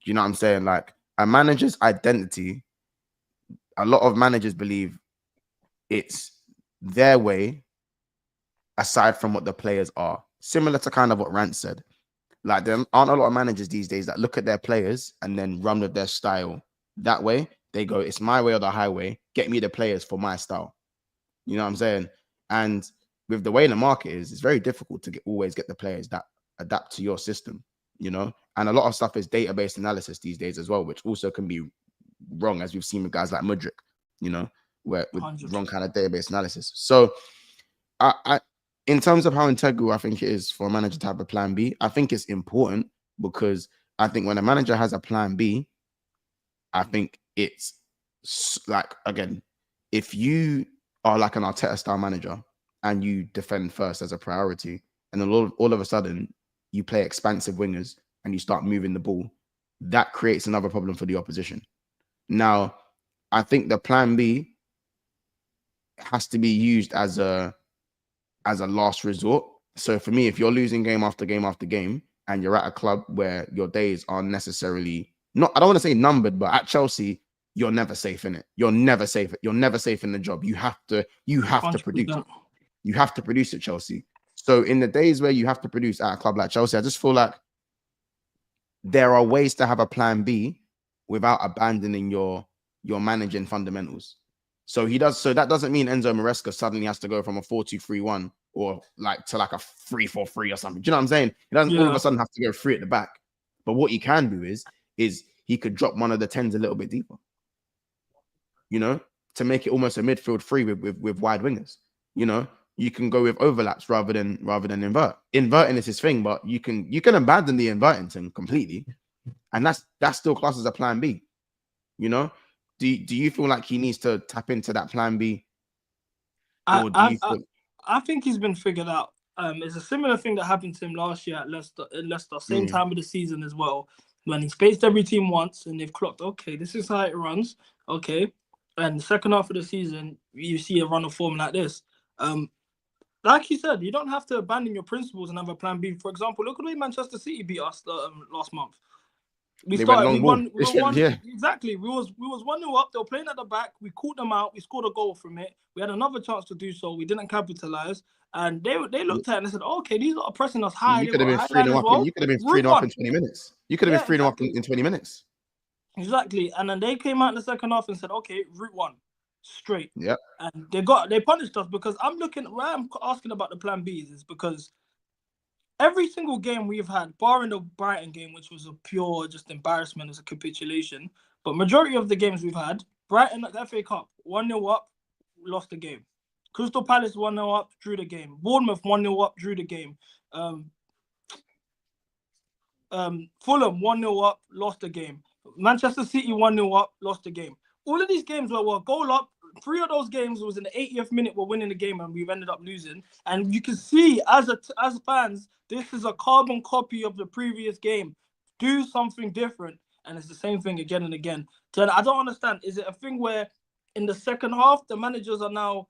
Speaker 3: you know what I'm saying? Like a manager's identity, a lot of managers believe it's their way aside from what the players are. Similar to kind of what Rance said. Like there aren't a lot of managers these days that look at their players and then run with their style that way. They go, it's my way or the highway. Get me the players for my style. You know what I'm saying? And with the way the market is, it's very difficult to always get the players that adapt to your system, you know? And a lot of stuff is database analysis these days as well, which also can be wrong, as we've seen with guys like Mudryk, you know, with wrong kind of database analysis. So I in terms of how integral I think it is for a manager to have a plan B, I think it's important because I think when a manager has a plan B, I think it's like, again, if you are like an Arteta style manager and you defend first as a priority, and then all of a sudden you play expansive wingers and you start moving the ball, that creates another problem for the opposition. Now, I think the plan B has to be used as a last resort. So for me, if you're losing game after game after game and you're at a club where your days are necessarily not, I don't want to say numbered, but at Chelsea, you're never safe in it. You're never safe. You're never safe in the job. You have to produce. You have to produce at Chelsea. So in the days where you have to produce at a club like Chelsea, I just feel like there are ways to have a plan B without abandoning your managing fundamentals. So he does. So that doesn't mean Enzo Maresca suddenly has to go from a 4-2-3-1 or like to like a 3-4-3 or something. Do you know what I'm saying? He doesn't all of a sudden have to go 3 at the back. But what he can do is he could drop one of the 10s a little bit deeper. You know, to make it almost a midfield 3 with wide wingers. You know, you can go with overlaps rather than invert. Inverting is his thing, but you can abandon the inverting thing completely, and that's still classed as a plan B. You know, do you feel like he needs to tap into that plan B, or do you feel?
Speaker 4: I think he's been figured out. It's a similar thing that happened to him last year at Leicester. Same time of the season as well, when he faced every team once and they've clocked. Okay, this is how it runs. Okay. And the second half of the season, you see a run of form like this. Like you said, you don't have to abandon your principles and have a plan B. For example, look at the way Manchester City beat us last month. We won. Exactly. We was 1-0 up. They were playing at the back. We caught them out. We scored a goal from it. We had another chance to do so. We didn't capitalize. And they looked at it and they said, okay, these are pressing us high.
Speaker 3: You could have been 3-0 up. You could have been 3-0 up in 20 minutes. You could have been 3-0 up in 20 minutes.
Speaker 4: Exactly. And then they came out in the second half and said, okay, route 1. Straight.
Speaker 3: Yeah.
Speaker 4: And they punished us because I'm asking about the plan Bs is because every single game we've had, barring the Brighton game, which was a pure just embarrassment as a capitulation, but majority of the games we've had, Brighton at the FA Cup, 1-0 up, lost the game. Crystal Palace 1-0 up, drew the game. Bournemouth 1-0 up, drew the game. Fulham 1-0 up, lost the game. Manchester City 1-0 up, lost the game. All of these games were a goal up. 3 of those games was in the 80th minute. We're winning the game and we've ended up losing. And you can see as fans, this is a carbon copy of the previous game. Do something different, and it's the same thing again and again. So I don't understand. Is it a thing where in the second half the managers are now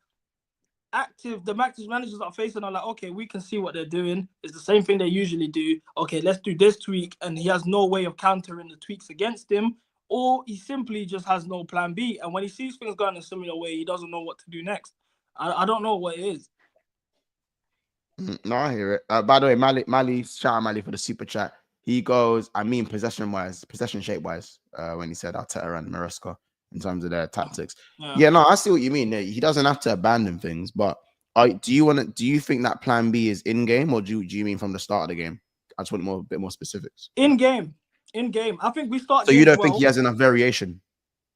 Speaker 4: active? The managers are facing are like, okay, we can see what they're doing. It's the same thing they usually do. Okay, let's do this tweak, and he has no way of countering the tweaks against him. Or he simply just has no plan B. And when he sees things going a similar way, he doesn't know what to do next. I don't know what it is.
Speaker 3: No, I hear it. By the way, Mali, shout out Mali for the super chat. He goes, I mean, possession shape wise, when he said Arteta and Maresca in terms of their tactics. Yeah, no, I see what you mean. He doesn't have to abandon things, but do you think that plan B is in game, or do you mean from the start of the game? I just want a bit more specifics.
Speaker 4: In game. I think we start.
Speaker 3: So you don't think he has enough variation?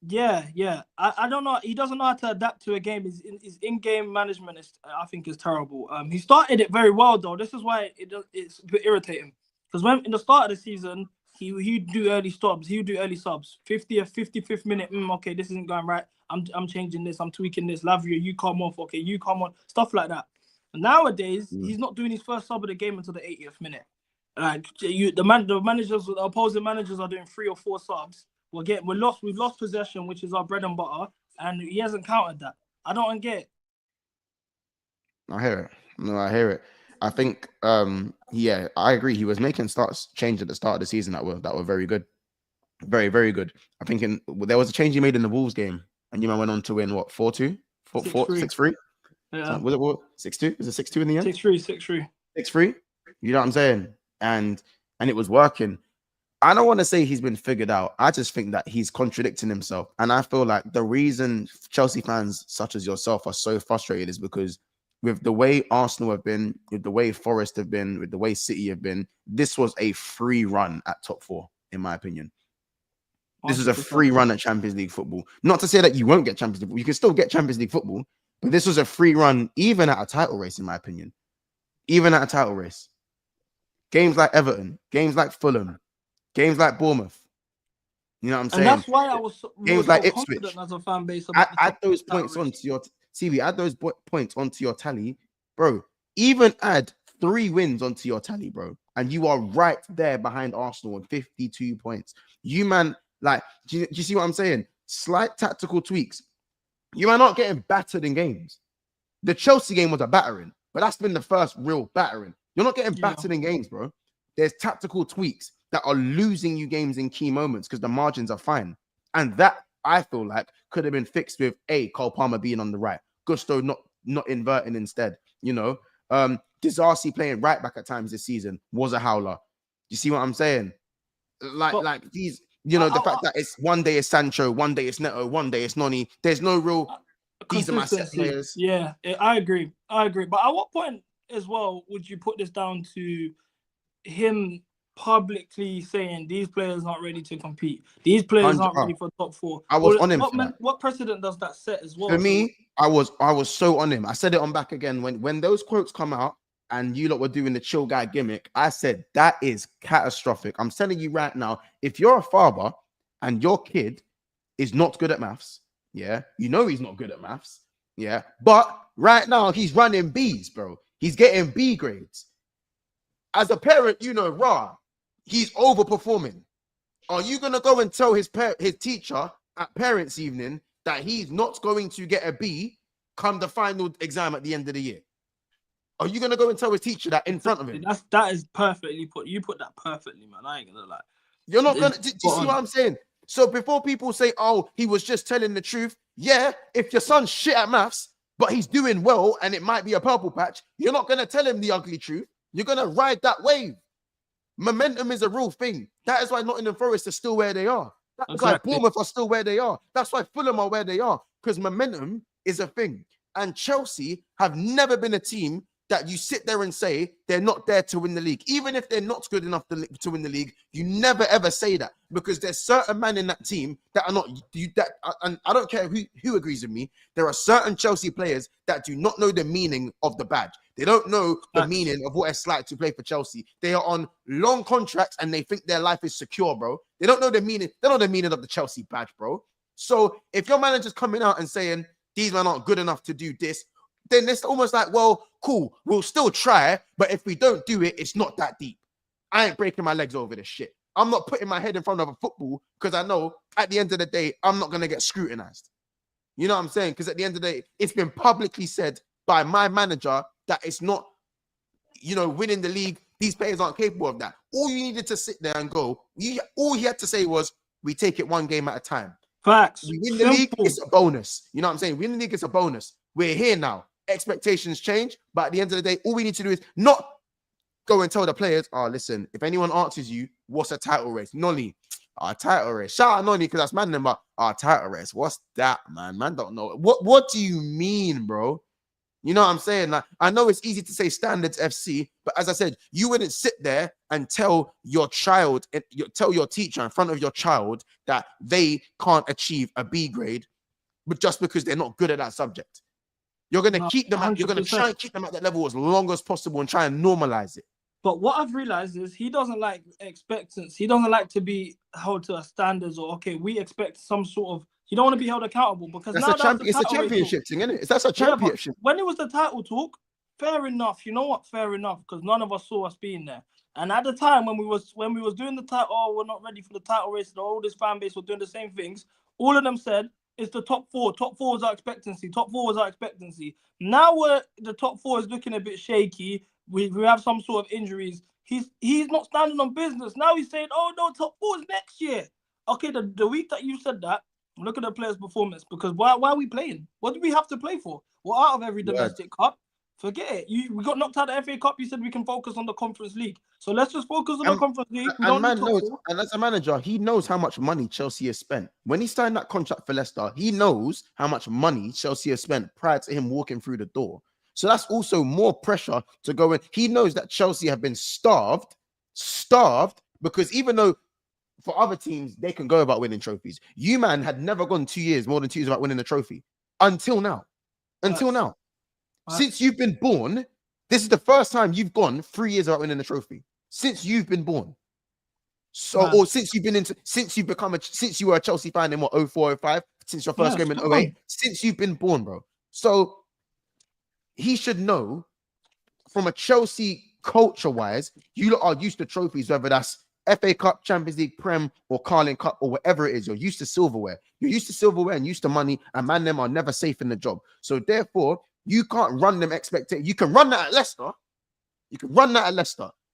Speaker 4: Yeah. I don't know. He doesn't know how to adapt to a game. His in-game management I think is terrible. He started it very well though. This is why it's a bit irritating. Because when in the start of the season, he'd do early stops. He would do early subs. 55th minute. Okay, this isn't going right. I'm changing this. I'm tweaking this. Lavia, you come off. Okay, you come on. Stuff like that. And nowadays, he's not doing his first sub of the game until the 80th minute. Like the opposing managers are doing 3 or 4 subs. We've lost possession, which is our bread and butter, and he hasn't countered that. I don't get it.
Speaker 3: I hear it. No, I hear it. I think, I agree. He was making change at the start of the season that were very good, very, very good. I think there was a change he made in the Wolves game, and you man went on to win what 4-2, 6-3.
Speaker 4: Yeah,
Speaker 3: was it what 6-2? Was it 6-2 in the end?
Speaker 4: 6-3.
Speaker 3: 6-3. You know what I'm saying? And it was working. I don't want to say he's been figured out. I just think that he's contradicting himself. And I feel like the reason Chelsea fans such as yourself are so frustrated is because with the way Arsenal have been, with the way Forest have been, with the way City have been, this was a free run at top 4, in my opinion. This is a free run at Champions League football. Not to say that you won't get Champions League football. You can still get Champions League football. But this was a free run, even at a title race, in my opinion. Even at a title race. Games like Everton, games like Fulham, games like Bournemouth. You know what I'm saying?
Speaker 4: And that's why I was
Speaker 3: games like Ipswich.
Speaker 4: As a fan base.
Speaker 3: Add those points onto your CV. Add those points onto your tally, bro. Even add 3 wins onto your tally, bro, and you are right there behind Arsenal on 52 points. You man, like, do you see what I'm saying? Slight tactical tweaks. You are not getting battered in games. The Chelsea game was a battering, but that's been the first real battering. You're not getting battered in games, bro. There's tactical tweaks that are losing you games in key moments because the margins are fine. And that, I feel like, could have been fixed with Cole Palmer being on the right, Gusto not inverting instead. You know, Disasi playing right back at times this season was a howler. You see what I'm saying? Like these, you know, the fact that it's one day it's Sancho, one day it's Neto, one day it's Noni. There's no real These are my set players.
Speaker 4: Yeah, I agree. But at what point as well would you put this down to him publicly saying these players aren't ready to compete? These players aren't ready for top 4.
Speaker 3: I was on him for that.
Speaker 4: What precedent does that set as well?
Speaker 3: For me, I was so on him. I said it on Back Again when those quotes come out and you lot were doing the chill guy gimmick. I said that is catastrophic. I'm telling you right now, if you're a father and your kid is not good at maths, yeah, you know he's not good at maths, yeah, but right now he's running B's, bro. He's getting B grades. As a parent, you know, he's overperforming. Are you gonna go and tell his teacher at parents' evening that he's not going to get a B come the final exam at the end of the year? Are you gonna go and tell his teacher that in front of him?
Speaker 4: That is perfectly put. You put that perfectly, man. I ain't gonna lie.
Speaker 3: You're not gonna. Do you see what I'm saying? So before people say, "Oh, he was just telling the truth," yeah. If your son's shit at maths, but he's doing well, and it might be a purple patch, you're not gonna tell him the ugly truth. You're gonna ride that wave. Momentum is a real thing. That is why Nottingham Forest are still where they are. That's why Bournemouth are still where they are. That's why Fulham are where they are, because momentum is a thing. And Chelsea have never been a team that you sit there and say they're not there to win the league. Even if they're not good enough to win the league, you never ever say that, because there's certain men in that team that are not and I don't care who agrees with me. There are certain Chelsea players that do not know the meaning of the badge. They don't know the meaning of what it's like to play for Chelsea. They are on long contracts and they think their life is secure, bro. They don't know the meaning. They don't know the meaning of the Chelsea badge, bro. So if your manager's coming out and saying these men aren't good enough to do this, then it's almost like, well, cool, we'll still try, but if we don't do it, it's not that deep. I ain't breaking my legs over this shit. I'm not putting my head in front of a football because I know at the end of the day, I'm not going to get scrutinized. You know what I'm saying? Because at the end of the day, it's been publicly said by my manager that it's not, you know, winning the league. These players aren't capable of that. All you needed to sit there and go, all he had to say was, we take it one game at a time.
Speaker 4: Facts.
Speaker 3: We win the league, it's a bonus. You know what I'm saying? Win the league, it's a bonus. We're here now. Expectations change, but at the end of the day, all we need to do is not go and tell the players, oh, listen, if anyone answers you, what's a title race? Nolly, title race. Shout out Nolly, because that's man number. Title race. What's that, man? Man don't know. What do you mean, bro? You know what I'm saying? Like, I know it's easy to say Standards FC, but as I said, you wouldn't sit there and tell your child, tell your teacher in front of your child that they can't achieve a B grade, but just because they're not good at that subject. You're going to keep them at, you're going to try and keep them at that level as long as possible and try and normalize it.
Speaker 4: But what I've realized is he doesn't like expectance. He doesn't like to be held to a standards or, okay, we expect some sort of, you don't want to be held accountable because
Speaker 3: it's a championship thing, isn't it? That's a championship.
Speaker 4: When it was the title talk, fair enough. You know what? Fair enough, because none of us saw us being there. And at the time when we was doing the title, oh, we're not ready for the title race, the oldest fan base were doing the same things. All of them said, it's the top four. Top four is our expectancy. Top four is our expectancy. Now the top four is looking a bit shaky. We have some sort of injuries. He's not standing on business. Now he's saying, oh, no, top four is next year. Okay, the week that you said that, look at the players' performance. Because why are we playing? What do we have to play for? We're out of every domestic cup. Forget it. We got knocked out of the FA Cup. You said we can focus on the Conference League. So let's just focus on the Conference League.
Speaker 3: And as a manager, he knows how much money Chelsea has spent. When he signed that contract for Leicester, he knows how much money Chelsea has spent prior to him walking through the door. So that's also more pressure to go in. He knows that Chelsea have been starved, because even though for other teams, they can go about winning trophies. You, man, had never gone more than 2 years without winning a trophy. Until now. Since you've been born, this is the first time you've gone 3 years without winning a trophy. Since you've been born. So, or since you were a Chelsea fan in what, 04, 05? Since your first game in 08? Since you've been born, bro. So, he should know, from a Chelsea culture-wise, you are used to trophies, whether that's FA Cup, Champions League, Prem, or Carling Cup, or whatever it is. You're used to silverware. You're used to silverware and used to money, and man, them are never safe in the job. So therefore, you can't run them expectations. You can run that at Leicester.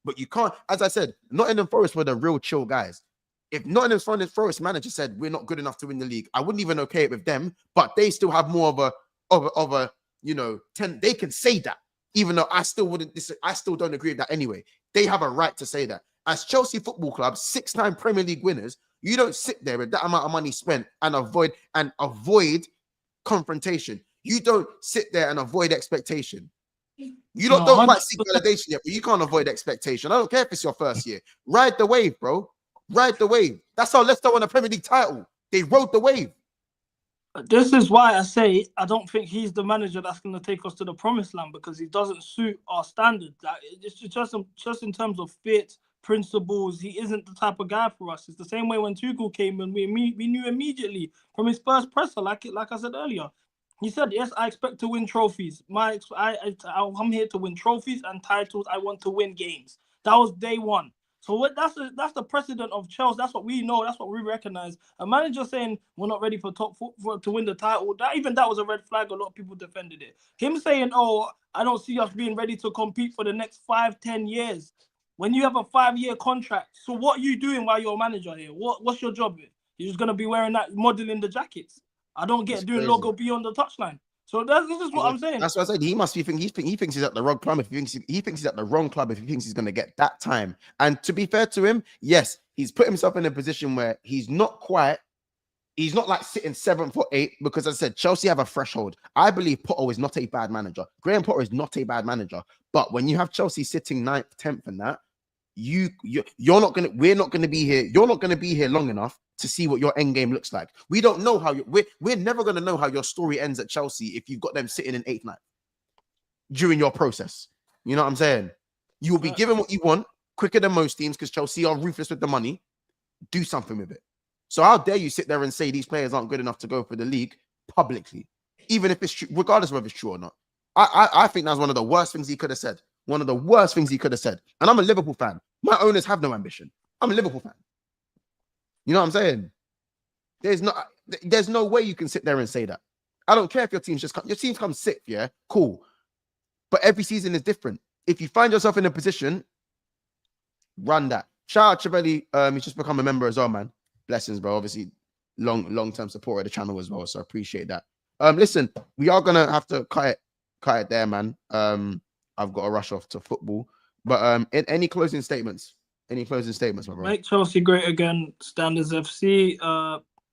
Speaker 3: But you can't, as I said, Nottingham Forest were the real chill guys. If Nottingham Forest manager said we're not good enough to win the league, I wouldn't even okay it with them, but they still have more of a you know, 10, they can say that, even though I still don't agree with that anyway. They have a right to say that. As Chelsea Football Club, 6-time Premier League winners, you don't sit there with that amount of money spent and avoid confrontation. You don't sit there and avoid expectation. You don't quite seek validation yet, but you can't avoid expectation. I don't care if it's your first year. Ride the wave, bro. Ride the wave. That's how Leicester won a Premier League title. They rode the wave.
Speaker 4: This is why I say I don't think he's the manager that's going to take us to the promised land, because he doesn't suit our standards. Like, it's just in terms of fit, principles, he isn't the type of guy for us. It's the same way when Tuchel came and we knew immediately from his first presser, like I said earlier. He said, yes, I expect to win trophies. I'm here to win trophies and titles. I want to win games. That was day one. So that's the precedent of Chelsea. That's what we know. That's what we recognize. A manager saying we're not ready for to win the title, that was a red flag. A lot of people defended it. Him saying, oh, I don't see us being ready to compete for the next 5-10 years. When you have a 5-year contract, so what are you doing while you're a manager here? What's your job here? You're just gonna be wearing that, modeling the jackets. I don't get doing crazy. Logo B on the touchline. So this is what I'm saying.
Speaker 3: That's what I said. He must be thinking. He thinks he's at the wrong club. If he thinks he's at the wrong club, if he thinks he's going to get that time. And to be fair to him, yes, he's put himself in a position where he's not like sitting 7th or 8th, because as I said, Chelsea have a threshold. I believe Potter is not a bad manager. Graham Potter is not a bad manager. But when you have Chelsea sitting 9th, 10th, and that, we're not gonna be here. You're not gonna be here long enough to see what your end game looks like. We don't know how we're never gonna know how your story ends at Chelsea if you've got them sitting in 8th, 9th during your process. You know what I'm saying? You will be given what you want quicker than most teams because Chelsea are ruthless with the money. Do something with it. So how dare you sit there and say these players aren't good enough to go for the league publicly, even if it's true, regardless of whether it's true or not. I think that's one of the worst things he could have said. One of the worst things he could have said. And I'm a Liverpool fan. My owners have no ambition. I'm a Liverpool fan. You know what I'm saying? There's no way you can sit there and say that. I don't care if your team comes 6th, yeah, cool. But every season is different. If you find yourself in a position, run that. Shout out Chiavelli. He's just become a member as well, man. Blessings, bro. Obviously, long-term supporter of the channel as well. So I appreciate that. Listen, we are gonna have to cut it there, man. I've got to rush off to football. But any closing statements? Any closing statements, my bro?
Speaker 4: Make Chelsea great again, Standards FC.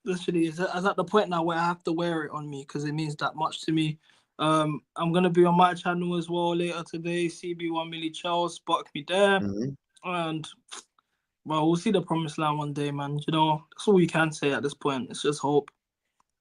Speaker 4: Literally, is at the point now where I have to wear it on me because it means that much to me. I'm gonna be on my channel as well later today. CB1 Millie Chelsea, spot me there, and well, we'll see the promised land one day, man. You know, that's all we can say at this point. It's just hope.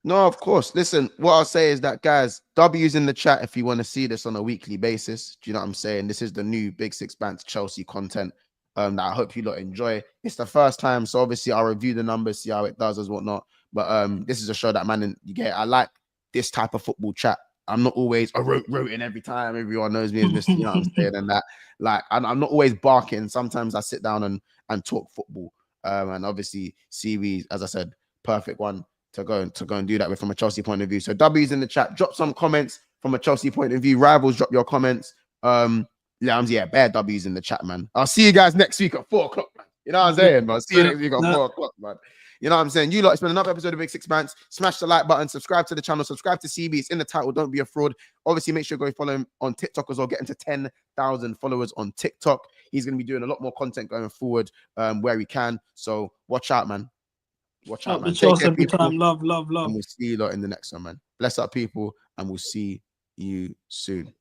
Speaker 3: No, of course. Listen, what I'll say is that, guys, W's in the chat if you want to see this on a weekly basis. Do you know what I'm saying? This is the new Big Six Bands Chelsea content that I hope you lot enjoy. It's the first time, so obviously I'll review the numbers, see how it does as whatnot. But this is a show that, man, you get. I like this type of football chat. I'm not always roting every time. Everyone knows me as Mr. You know what I'm saying? And that, like, I'm not always barking. Sometimes I sit down and talk football. And obviously, CB, as I said, perfect one to go and do that with from a Chelsea point of view. So W's in the chat. Drop some comments from a Chelsea point of view. Rivals, drop your comments. Yeah, bare W's in the chat, man. I'll see you guys next week at 4 o'clock, man. You know what I'm saying, man? See you next week at 4 o'clock, man. You know what I'm saying? You lot, it's been another episode of Big Six Bands. Smash the like button, subscribe to the channel, subscribe to CB. It's in the title. Don't be a fraud. Obviously, make sure you go follow him on TikTok as well. Get him to 10,000 followers on TikTok. He's going to be doing a lot more content going forward where he can. So watch out, man. Watch out, man. Take care, people.
Speaker 4: Love.
Speaker 3: And we'll see you lot in the next one, man. Bless up, people, and we'll see you soon.